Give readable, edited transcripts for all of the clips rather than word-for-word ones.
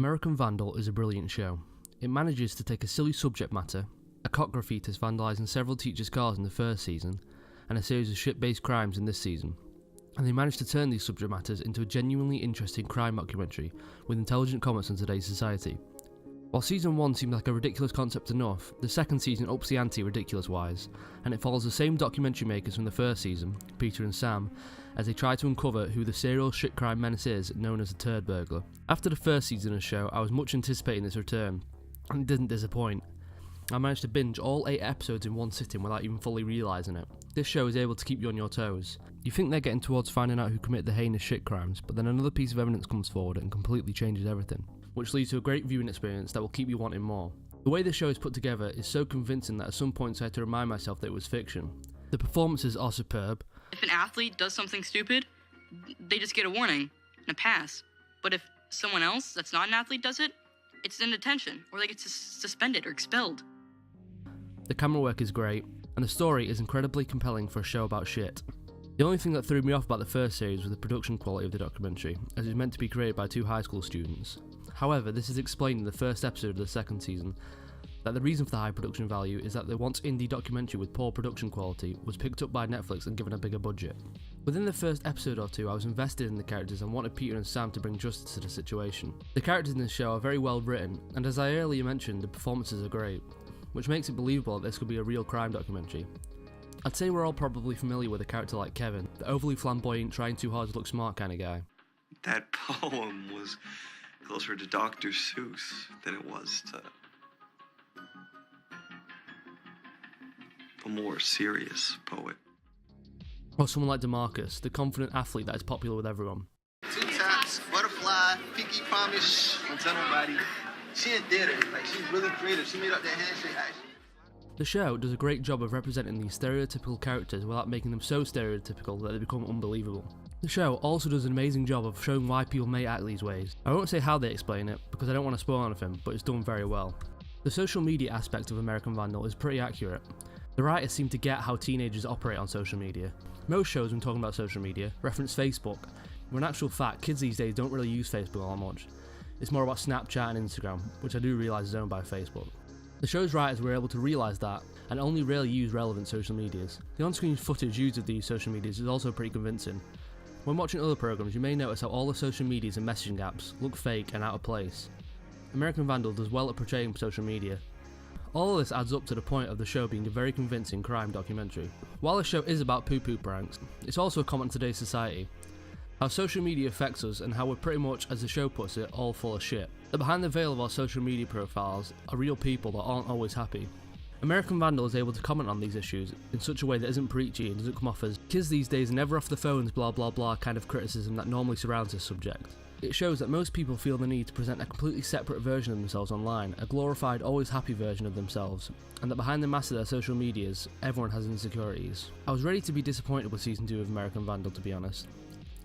American Vandal is a brilliant show. It manages to take a silly subject matter, a cock graffitist vandalising several teachers' cars in the first season, and a series of shit-based crimes in this season, and they manage to turn these subject matters into a genuinely interesting crime documentary with intelligent comments on today's society. While season 1 seemed like a ridiculous concept enough, the second season ups the ante ridiculous-wise, and it follows the same documentary makers from the first season, Peter and Sam, as they try to uncover who the serial shit crime menace is known as the turd burglar. After the first season of the show, I was much anticipating this return, and it didn't disappoint. I managed to binge all 8 episodes in one sitting without even fully realising it. This show is able to keep you on your toes. You think they're getting towards finding out who committed the heinous shit crimes, but then another piece of evidence comes forward and completely changes everything, which leads to a great viewing experience that will keep you wanting more. The way the show is put together is so convincing that at some points I had to remind myself that it was fiction. The performances are superb. If an athlete does something stupid, they just get a warning and a pass. But if someone else that's not an athlete does it, it's in detention, or they get suspended or expelled. The camera work is great, and the story is incredibly compelling for a show about shit. The only thing that threw me off about the first series was the production quality of the documentary, as it was meant to be created by 2 high school students. However, this is explained in the first episode of the second season, that the reason for the high production value is that the once indie documentary with poor production quality was picked up by Netflix and given a bigger budget. Within the first episode or 2, I was invested in the characters and wanted Peter and Sam to bring justice to the situation. The characters in this show are very well written, and as I earlier mentioned, the performances are great, which makes it believable that this could be a real crime documentary. I'd say we're all probably familiar with a character like Kevin, the overly flamboyant, trying too hard to look smart kind of guy. That poem was closer to Dr. Seuss than it was to a more serious poet. Or someone like DeMarcus, the confident athlete that is popular with everyone. 2 taps, butterfly, pinky promise, don't tell nobody. She in theater, like she's really creative. She made up that handshake action. The show does a great job of representing these stereotypical characters without making them so stereotypical that they become unbelievable. The show also does an amazing job of showing why people may act these ways. I won't say how they explain it, because I don't want to spoil anything, but it's done very well. The social media aspect of American Vandal is pretty accurate. The writers seem to get how teenagers operate on social media. Most shows when talking about social media reference Facebook, when in actual fact kids these days don't really use Facebook all that much. It's more about Snapchat and Instagram, which I do realise is owned by Facebook. The show's writers were able to realise that, and only rarely use relevant social medias. The on-screen footage used of these social medias is also pretty convincing. When watching other programs, you may notice how all the social medias and messaging apps look fake and out of place. American Vandal does well at portraying social media. All of this adds up to the point of the show being a very convincing crime documentary. While the show is about poo-poo pranks, it's also a comment on today's society. How social media affects us and how we're pretty much, as the show puts it, all full of shit. That behind the veil of our social media profiles are real people that aren't always happy. American Vandal is able to comment on these issues in such a way that isn't preachy and doesn't come off as kids these days are never off the phones blah blah blah kind of criticism that normally surrounds this subject. It shows that most people feel the need to present a completely separate version of themselves online, a glorified, always happy version of themselves, and that behind the mask of their social medias, everyone has insecurities. I was ready to be disappointed with season 2 of American Vandal, to be honest.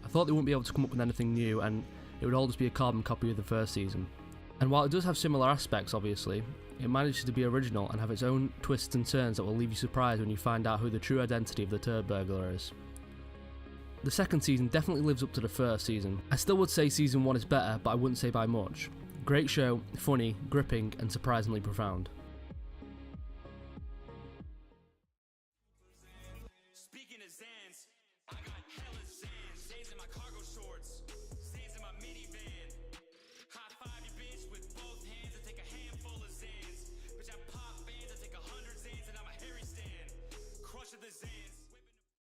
I thought they wouldn't be able to come up with anything new and it would all just be a carbon copy of the first season. And while it does have similar aspects obviously, it manages to be original and have its own twists and turns that will leave you surprised when you find out who the true identity of the turd burglar is. The second season definitely lives up to the first season. I still would say season 1 is better, but I wouldn't say by much. Great show, funny, gripping and surprisingly profound.